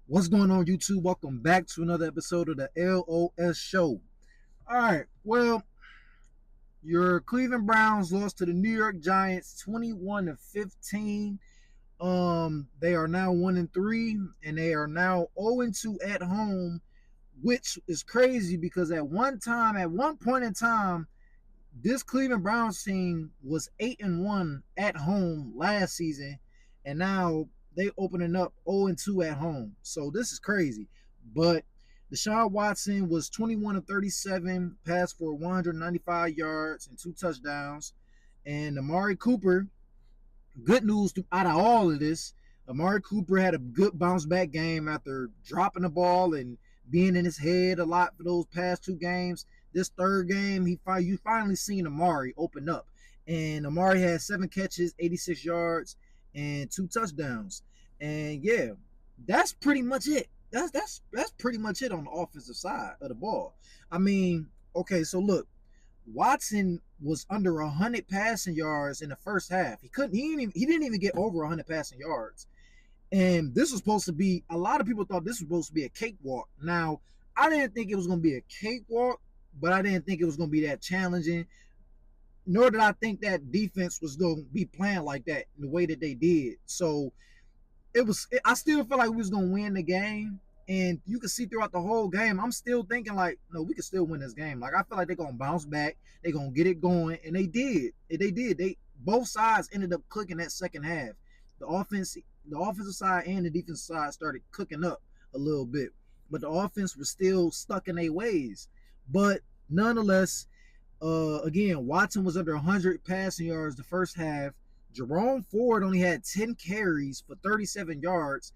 What's going on, YouTube? Welcome back to another episode of the LOS Show. All right, well, your Cleveland Browns lost to the New York Giants 21-15. They are now 1-3, and they are now 0-2 at home, which is crazy because at one point in time, this Cleveland Browns team was 8-1 at home last season, and now they opening up 0-2 at home. So this is crazy. But Deshaun Watson was 21 of 37, passed for 195 yards and 2 touchdowns. And Amari Cooper, good news out of all of this, Amari Cooper had a good bounce back game after dropping the ball and being in his head a lot for those past 2 games. This third game, you finally seen Amari open up, and Amari had 7 catches, 86 yards, and 2 touchdowns. And yeah, that's pretty much it. That's pretty much it on the offensive side of the ball. I mean, okay, so look, Watson was under 100 passing yards in the first half. He didn't even get over 100 passing yards. And this was supposed to be, a lot of people thought this was supposed to be a cakewalk. Now, I didn't think it was going to be a cakewalk, but I didn't think it was going to be that challenging. Nor did I think that defense was going to be playing like that in the way that they did. So I still feel like we was going to win the game. And you can see throughout the whole game, I'm still thinking like, no, we can still win this game. Like, I feel like they're going to bounce back. They're going to get it going. And they did. Both sides ended up clicking that second half. The offensive side and the defensive side started cooking up a little bit. But the offense was still stuck in their ways. But nonetheless, again, Watson was under 100 passing yards the first half. Jerome Ford only had 10 carries for 37 yards.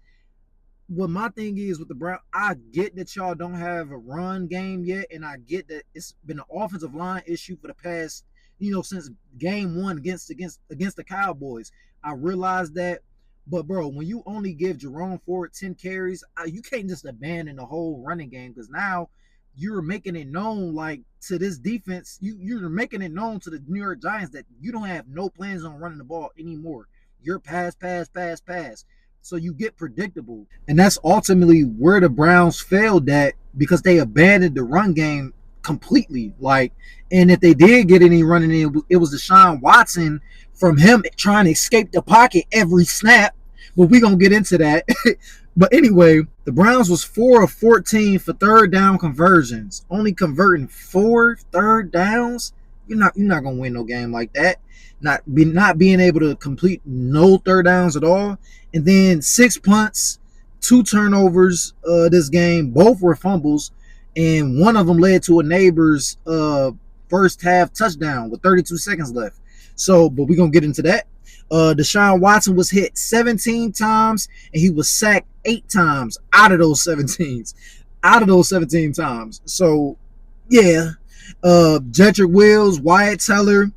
What my thing is with the Browns, I get that y'all don't have a run game yet, and I get that it's been an offensive line issue for the past, since game 1 against the Cowboys. I realize that, but bro, when you only give Jerome Ford 10 carries, you can't just abandon the whole running game, because now you're making it known, like, to this defense, you're making it known to the New York Giants that you don't have no plans on running the ball anymore. You're pass. So you get predictable. And that's ultimately where the Browns failed at, because they abandoned the run game completely. Like, and if they did get any running in, it was Deshaun Watson from him trying to escape the pocket every snap. But we're going to get into that. But anyway, the Browns was 4 of 14 for third down conversions, only converting 4 third downs. You're not going to win no game like that. Not being able to complete no third downs at all. And then 6 punts, 2 turnovers this game. Both were fumbles, and one of them led to a NABERS first half touchdown with 32 seconds left. So, but we're going to get into that. Deshaun Watson was hit 17 times, and he was sacked 8 times out of those 17 times. So, yeah. Jedrick Wills, Wyatt Teller,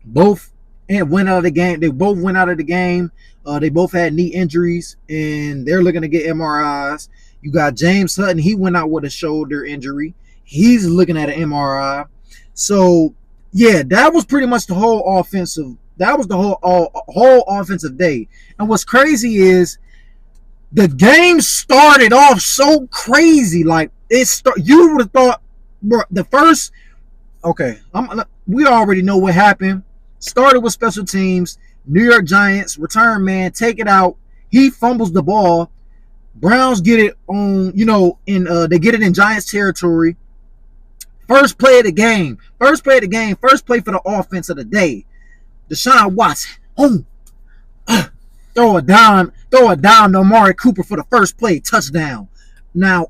both went out of the game. They both went out of the game. They both had knee injuries, and they're looking to get MRIs. You got James Hutton. He went out with a shoulder injury. He's looking at an MRI. So, yeah, that was pretty much the whole offensive. That was the whole offensive day. And what's crazy is the game started off so crazy. Like, you would have thought, bro, the first. Okay, we already know what happened. Started with special teams. New York Giants, return man, take it out. He fumbles the ball. Browns get it on, they get it in Giants territory. First play of the game. First play for the offense of the day. Deshaun Watson. Throw a dime to Amari Cooper for the first play, touchdown. Now,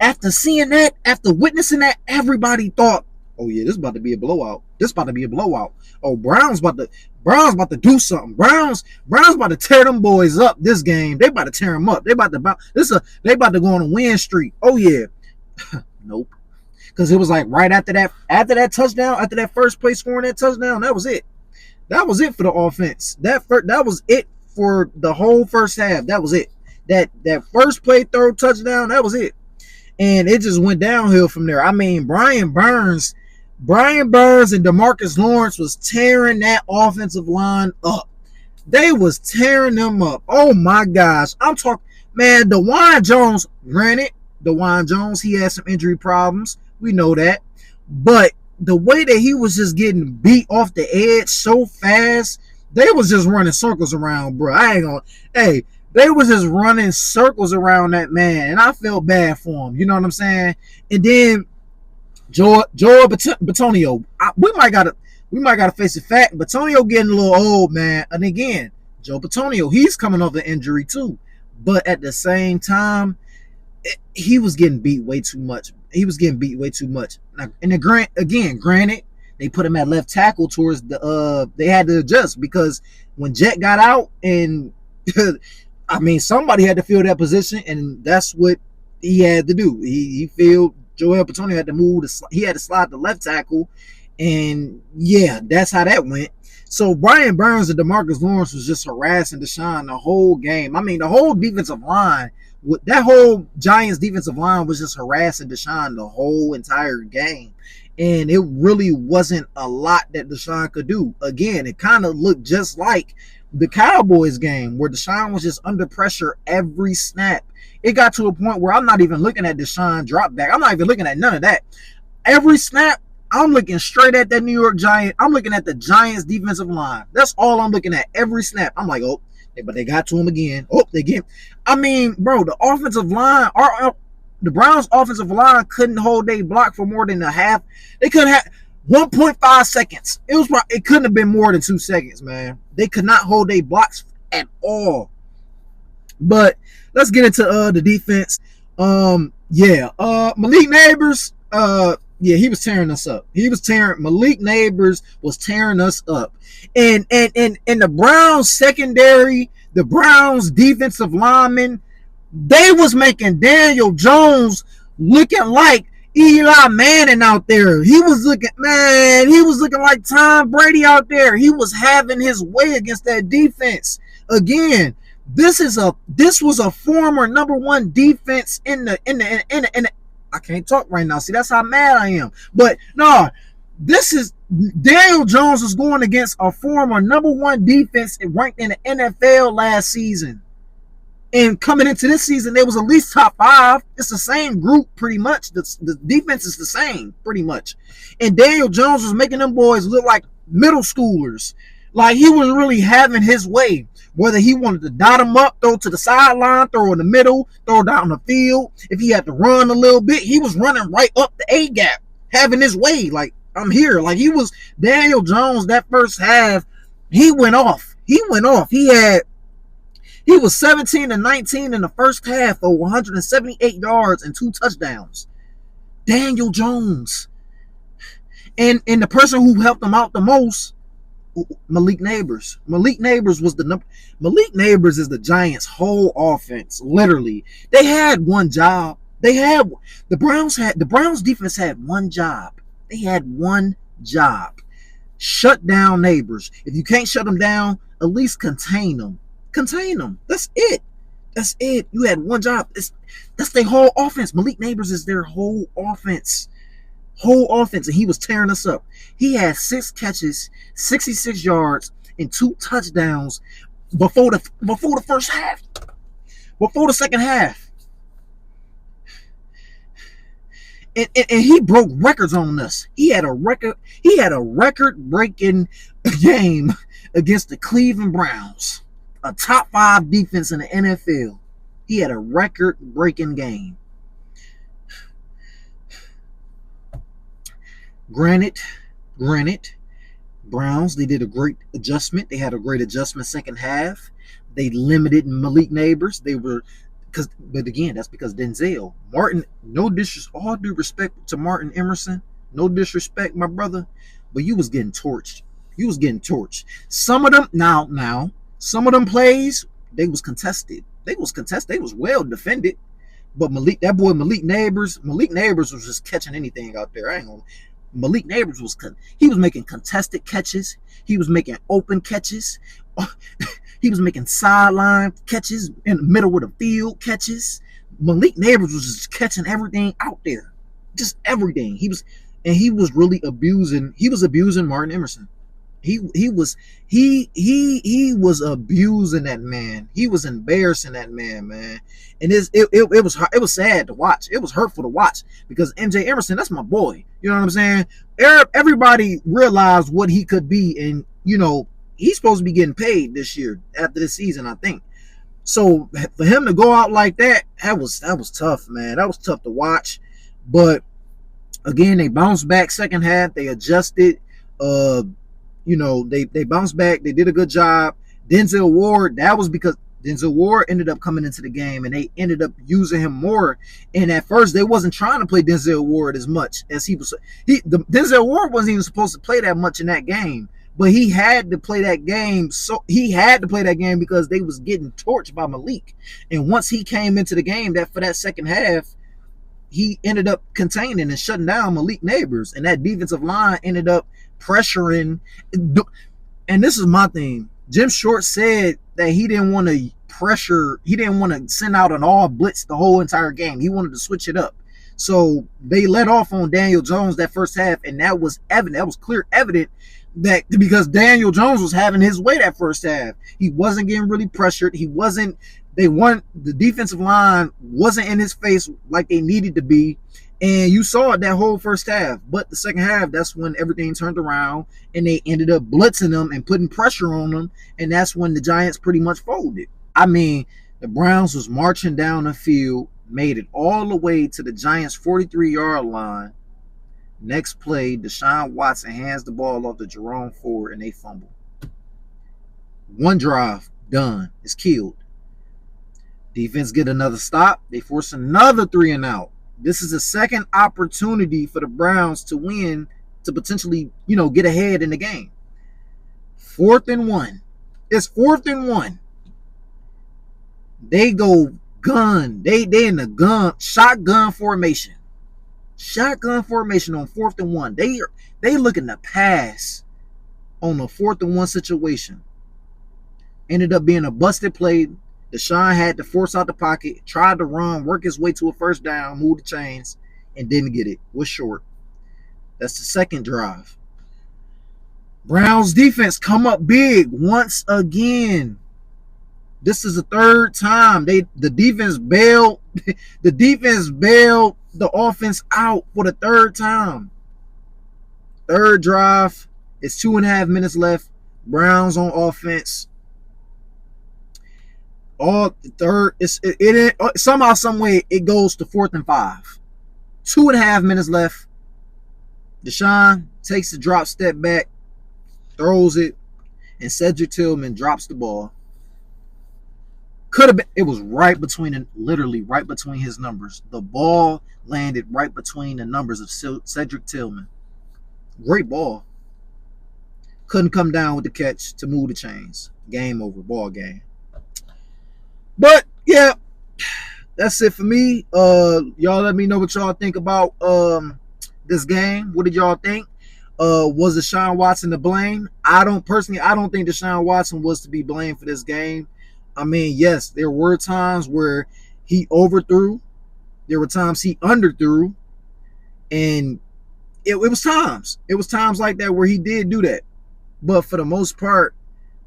after seeing that, after witnessing that, everybody thought, oh yeah, this is about to be a blowout. Oh, Browns about to do something. Browns about to tear them boys up this game. They about to tear them up. They about to go on a win streak. Oh yeah. Nope. Because it was like right after that touchdown, after that first play scoring that touchdown, that was it. That was it for the offense. That was it for the whole first half. That was it. That first play throw touchdown, that was it. And it just went downhill from there. I mean, Brian Burns and DeMarcus Lawrence was tearing that offensive line up. They was tearing them up. Oh my gosh. I'm talking, Man, DeJuan Jones, granted, DeJuan Jones, he had some injury problems. We know that. But the way that he was just getting beat off the edge so fast, they was just running circles around, bro. I ain't gonna, hey, they was just running circles around that man, and I felt bad for him. You know what I'm saying? And then Joe Batonio, we might gotta face the fact. Batonio getting a little old, man. And again, Joe Batonio, he's coming off an injury too. But at the same time, he was getting beat way too much. Now, and granted, they put him at left tackle towards the. They had to adjust because when Jet got out, and I mean somebody had to fill that position, and that's what he had to do. He filled. Joel Patonio had to move. He had to slide the left tackle, and yeah, that's how that went. So Brian Burns and DeMarcus Lawrence was just harassing Deshaun the whole game. I mean, the whole defensive line, that whole Giants defensive line was just harassing Deshaun the whole entire game. And it really wasn't a lot that Deshaun could do. Again, it kind of looked just like the Cowboys game where Deshaun was just under pressure every snap. It got to a point where I'm not even looking at Deshaun drop back. I'm not even looking at none of that. Every snap, I'm looking straight at that New York Giant. I'm looking at the Giants defensive line. That's all I'm looking at every snap. I'm like, oh, but they got to him again. Oh, they get. I mean, bro, the offensive line, the Browns' offensive line couldn't hold their block for more than a half. They couldn't have 1.5 seconds. It couldn't have been more than 2 seconds, man. They could not hold their blocks at all. But let's get into the defense. Malik Nabers, he was tearing us up. Malik Nabers was tearing us up. And the Browns secondary, the Browns defensive linemen, they was making Daniel Jones looking like Eli Manning out there. He was looking like Tom Brady out there. He was having his way against that defense. Again, this was a former number one defense in the I can't talk right now. See, that's how mad I am. But no, this is Daniel Jones is going against a former number one defense ranked in the NFL last season. And coming into this season, they was at least top 5. It's the same group pretty much. The defense is the same pretty much. And Daniel Jones was making them boys look like middle schoolers. Like he was really having his way. Whether he wanted to dot him up, throw to the sideline, throw in the middle, throw down the field. If he had to run a little bit, he was running right up the A-gap, having his way. Like, I'm here. Like, he was Daniel Jones that first half. He went off. He was 17-19 in the first half for 178 yards and 2 touchdowns. Daniel Jones. And the person who helped him out the most, Malik Nabers. Malik Nabers is the Giants' whole offense. Literally, they had one job. The Browns defense had one job. They had one job. Shut down Nabers. If you can't shut them down, at least contain them. That's it. You had one job. That's their whole offense. Malik Nabers is their whole offense. And he was tearing us up. He had 6 catches, 66 yards, and 2 touchdowns before the first half. Before the second half. And he broke records on us. He had a record-breaking game against the Cleveland Browns, a top 5 defense in the NFL. He had a record-breaking game. Granted, Browns, they did a great adjustment. They had a great adjustment second half. They limited Malik Nabers. But again, that's because Denzel Martin. No disrespect, all due respect to Martin Emerson. No disrespect, my brother, but you was getting torched. Some of them plays, they was contested. They was well defended. But Malik Nabers was just catching anything out there. Malik Nabers was making contested catches. He was making open catches. He was making sideline catches in the middle of the field catches. Malik Nabers was just catching everything out there, just everything. He was really abusing. He was abusing Martin Emerson. He was abusing that man. He was embarrassing that man. And it was sad to watch. It was hurtful to watch because MJ Emerson, that's my boy. You know what I'm saying? Everybody realized what he could be, and he's supposed to be getting paid this year after this season, I think. So for him to go out like that was tough, man. That was tough to watch. But again, they bounced back second half. They adjusted. They bounced back. They did a good job. Denzel Ward, that was because Denzel Ward ended up coming into the game and they ended up using him more. And at first, they wasn't trying to play Denzel Ward as much as he was. Denzel Ward wasn't even supposed to play that much in that game, but he had to play that game. So he had to play that game because they was getting torched by Malik. And once he came into the game, for that second half, he ended up containing and shutting down Malik Nabers, and that defensive line ended up pressuring. And this is my thing. Jim Short said that he didn't want to pressure. He didn't want to send out an all blitz the whole entire game. He wanted to switch it up. So they let off on Daniel Jones that first half, and that was evident. That was clear evident that because Daniel Jones was having his way that first half. He wasn't getting really pressured. The defensive line wasn't in his face like they needed to be. And you saw it that whole first half. But the second half, that's when everything turned around and they ended up blitzing them and putting pressure on them. And that's when the Giants pretty much folded. I mean, the Browns was marching down the field, made it all the way to the Giants' 43-yard line. Next play, Deshaun Watson hands the ball off to Jerome Ford and they fumble. One drive, done. It's killed. Defense get another stop. They force another 3 and out. This is a second opportunity for the Browns to win, to potentially, get ahead in the game. 4th and 1. It's 4th and 1. They go gun. They in the shotgun formation. Shotgun formation on 4th and 1. They looking to pass on a 4th and 1 situation. Ended up being a busted play. Deshaun had to force out the pocket, tried to run, work his way to a first down, move the chains, and didn't get it. Was short. That's the second drive. Browns defense come up big once again. This is the third time the defense bailed the offense out for the third time. Third drive. It's 2.5 minutes left. Browns on offense. Somehow, some way, it goes to 4th and 5. 2.5 minutes left. Deshaun takes the drop step back, throws it, and Cedric Tillman drops the ball. Could have been. It was literally right between his numbers. The ball landed right between the numbers of Cedric Tillman. Great ball. Couldn't come down with the catch to move the chains. Game over. Ball game. But yeah, that's it for me. Y'all let me know what y'all think about this game. What did y'all think? Was Deshaun Watson to blame? I don't think Deshaun Watson was to be blamed for this game. I mean, yes, there were times where he overthrew. There were times he underthrew. And it was times. It was times like that where he did do that. But for the most part,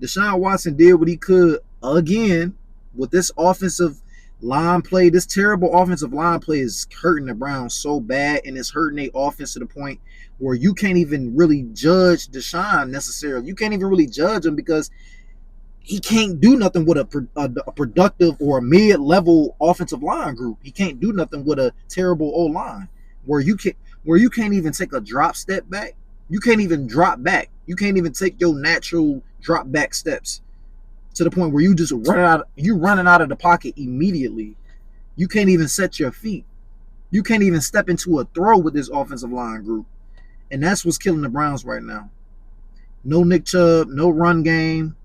Deshaun Watson did what he could again. With this offensive line play, this terrible offensive line play is hurting the Browns so bad, and it's hurting their offense to the point where you can't even really judge Deshaun necessarily. You can't even really judge him because he can't do nothing with a productive or a mid-level offensive line group. He can't do nothing with a terrible O-line where you can't even take a drop step back. You can't even drop back. You can't even take your natural drop back steps. To the point where you just running out of the pocket immediately. You can't even set your feet. You can't even step into a throw with this offensive line group. And that's what's killing the Browns right now. No Nick Chubb, no run game,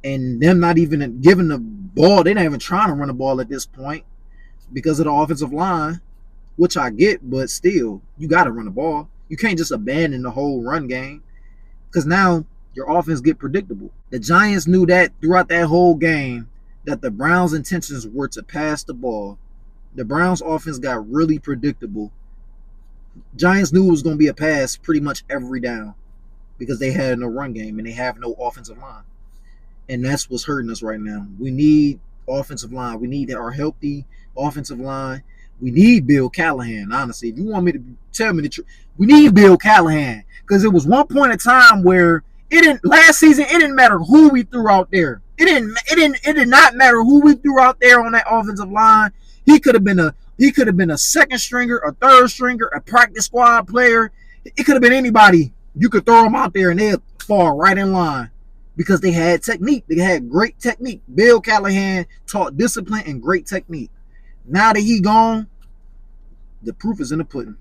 and them not even giving the ball. They're not even trying to run the ball at this point because of the offensive line, which I get, but still, you got to run the ball. You can't just abandon the whole run game because now your offense get predictable. The Giants knew that throughout that whole game that the Browns' intentions were to pass the ball. The Browns' offense got really predictable. Giants knew it was going to be a pass pretty much every down because they had no run game and they have no offensive line. And that's what's hurting us right now. We need offensive line. We need our healthy offensive line. We need Bill Callahan, honestly. If you want me to tell me the truth, we need Bill Callahan. Because it was one point in time where last season it didn't matter who we threw out there. It did not matter who we threw out there on that offensive line. He could have been a second stringer, a third stringer, a practice squad player. It could have been anybody. You could throw them out there and they'd fall right in line because they had technique. They had great technique. Bill Callahan taught discipline and great technique. Now that he gone, the proof is in the pudding.